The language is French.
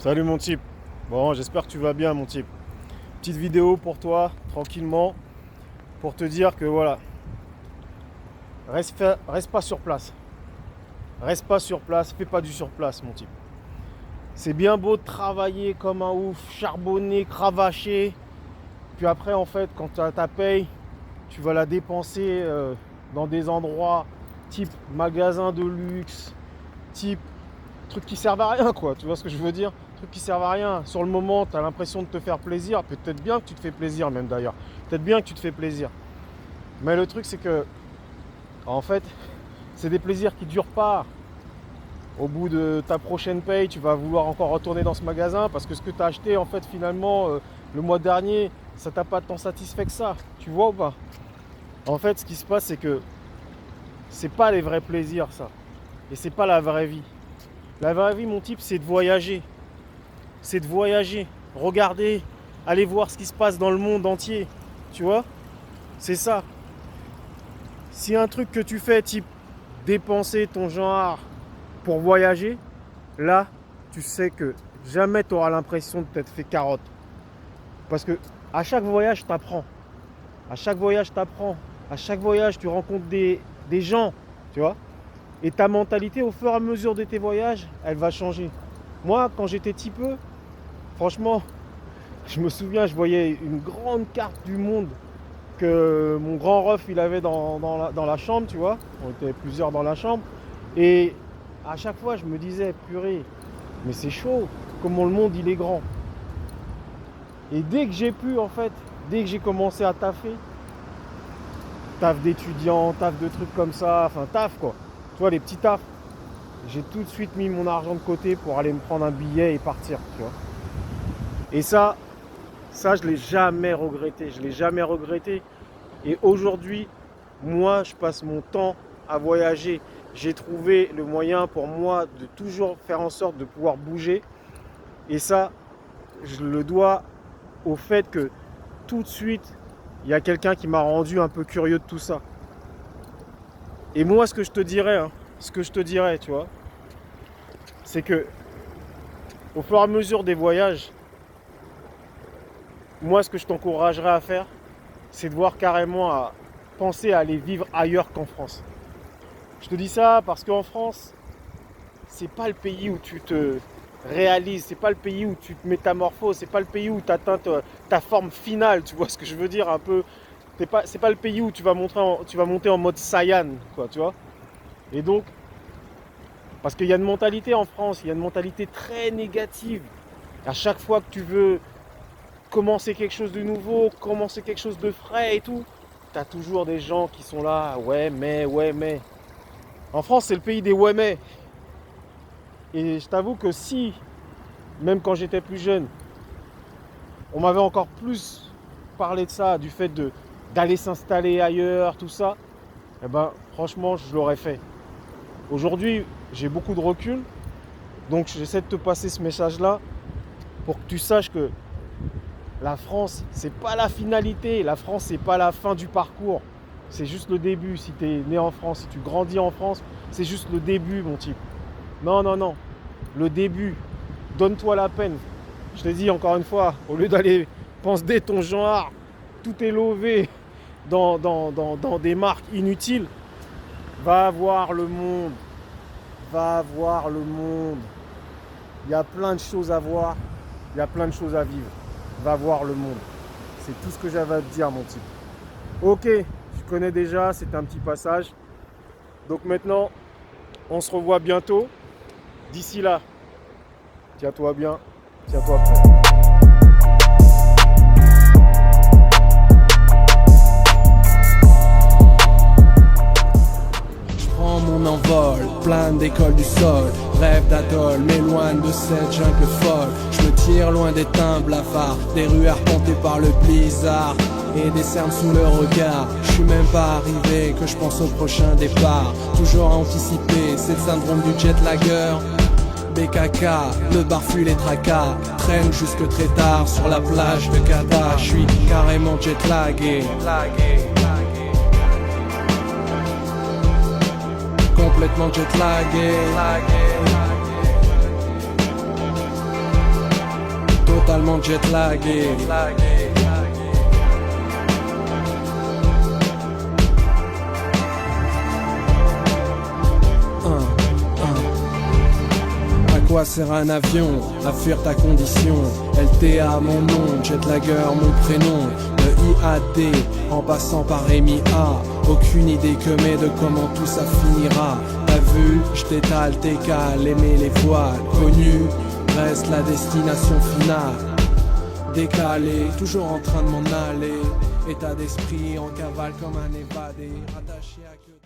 Salut mon type. Bon, j'espère que tu vas bien mon type. Petite vidéo pour toi, tranquillement, pour te dire que voilà, reste pas sur place. Reste pas sur place, fais pas du surplace mon type. C'est bien beau de travailler comme un ouf, charbonner, cravacher. Puis après en fait, quand tu as ta paye, tu vas la dépenser dans des endroits type magasin de luxe, type trucs qui servent à rien quoi, tu vois ce que je veux dire? Trucs qui servent à rien. Sur le moment, tu as l'impression de te faire plaisir, peut-être bien que tu te fais plaisir même d'ailleurs. Peut-être bien que tu te fais plaisir. Mais le truc c'est que en fait, c'est des plaisirs qui durent pas. Au bout de ta prochaine paye, tu vas vouloir encore retourner dans ce magasin parce que ce que tu as acheté en fait finalement le mois dernier, ça t'a pas tant satisfait que ça. Tu vois ou pas? En fait, ce qui se passe c'est que c'est pas les vrais plaisirs ça. Et c'est pas la vraie vie. La vraie vie, mon type, c'est de voyager. C'est de voyager. Regarder, aller voir ce qui se passe dans le monde entier. Tu vois? C'est ça. Si un truc que tu fais, type dépenser ton genre pour voyager, là, tu sais que jamais tu auras l'impression de t'être fait carotte. Parce que à chaque voyage, tu apprends. À chaque voyage, tu apprends. À chaque voyage, tu rencontres des gens. Tu vois? Et ta mentalité, au fur et à mesure de tes voyages, elle va changer. Moi, quand j'étais petit peu, franchement, je me souviens, je voyais une grande carte du monde que mon grand ref, il avait dans la chambre, tu vois. On était plusieurs dans la chambre. Et à chaque fois, je me disais, purée, mais c'est chaud, comment le monde, il est grand. Et dès que j'ai pu, en fait, dès que j'ai commencé à taffer, taf d'étudiant, taf de trucs comme ça, enfin taf quoi. Tu vois, les petits tafs, j'ai tout de suite mis mon argent de côté pour aller me prendre un billet et partir, tu vois. Et ça je l'ai jamais regretté, je l'ai jamais regretté. Et aujourd'hui, moi, je passe mon temps à voyager. J'ai trouvé le moyen pour moi de toujours faire en sorte de pouvoir bouger. Et ça, je le dois au fait que tout de suite, il y a quelqu'un qui m'a rendu un peu curieux de tout ça. Et moi, ce que je te dirais, tu vois, c'est que au fur et à mesure des voyages, moi, ce que je t'encouragerais à faire, c'est de voir carrément à penser à aller vivre ailleurs qu'en France. Je te dis ça parce qu'en France, c'est pas le pays où tu te réalises, c'est pas le pays où tu te métamorphoses, c'est pas le pays où tu atteins ta forme finale, tu vois ce que je veux dire un peu. C'est pas le pays où tu vas monter en mode Saiyan, quoi, tu vois. Et donc, parce qu'il y a une mentalité en France, il y a une mentalité très négative. À chaque fois que tu veux commencer quelque chose de nouveau, commencer quelque chose de frais et tout, tu as toujours des gens qui sont là, ouais mais. En France, c'est le pays des ouais mais. Et je t'avoue que si, même quand j'étais plus jeune, on m'avait encore plus parlé de ça, du fait d'aller s'installer ailleurs, tout ça, eh ben franchement, je l'aurais fait. Aujourd'hui, j'ai beaucoup de recul, donc j'essaie de te passer ce message-là pour que tu saches que la France, c'est pas la finalité, la France, c'est pas la fin du parcours, c'est juste le début. Si tu es né en France, si tu grandis en France, c'est juste le début, mon type. Non, le début, donne-toi la peine. Je te dis encore une fois, au lieu d'aller penser ton genre, tout est lové dans des marques inutiles, va voir le monde. Va voir le monde. Il y a plein de choses à voir. Il y a plein de choses à vivre. Va voir le monde. C'est tout ce que j'avais à te dire, mon type. Ok, je connais déjà, c'est un petit passage. Donc maintenant, on se revoit bientôt. D'ici là, tiens-toi bien. Tiens-toi prêt. Mon envol, plein d'écoles du sol, rêve d'atoll, m'éloigne de cette jungle folle. Je me tire loin des teintes blafards, des rues arpentées par le blizzard et des cernes sous le regard. Je suis même pas arrivé que je pense au prochain départ. Toujours à anticiper, c'est le syndrome du jet lagger. BKK, le barfu, les tracas traînent jusque très tard sur la plage de Qatar. Je suis carrément jet lagué. Complètement jet lagué. totalement jet lagué. À quoi sert un avion? À fuir ta condition. LTA mon nom, Jetlager mon prénom. De IAD en passant par MIA. Aucune idée que mais de comment tout ça finira. T'as vu, j't'étale, t'écale, aimer les voiles. Connu, reste la destination finale. Décalé, toujours en train de m'en aller. État d'esprit en cavale comme un évadé. Attaché à que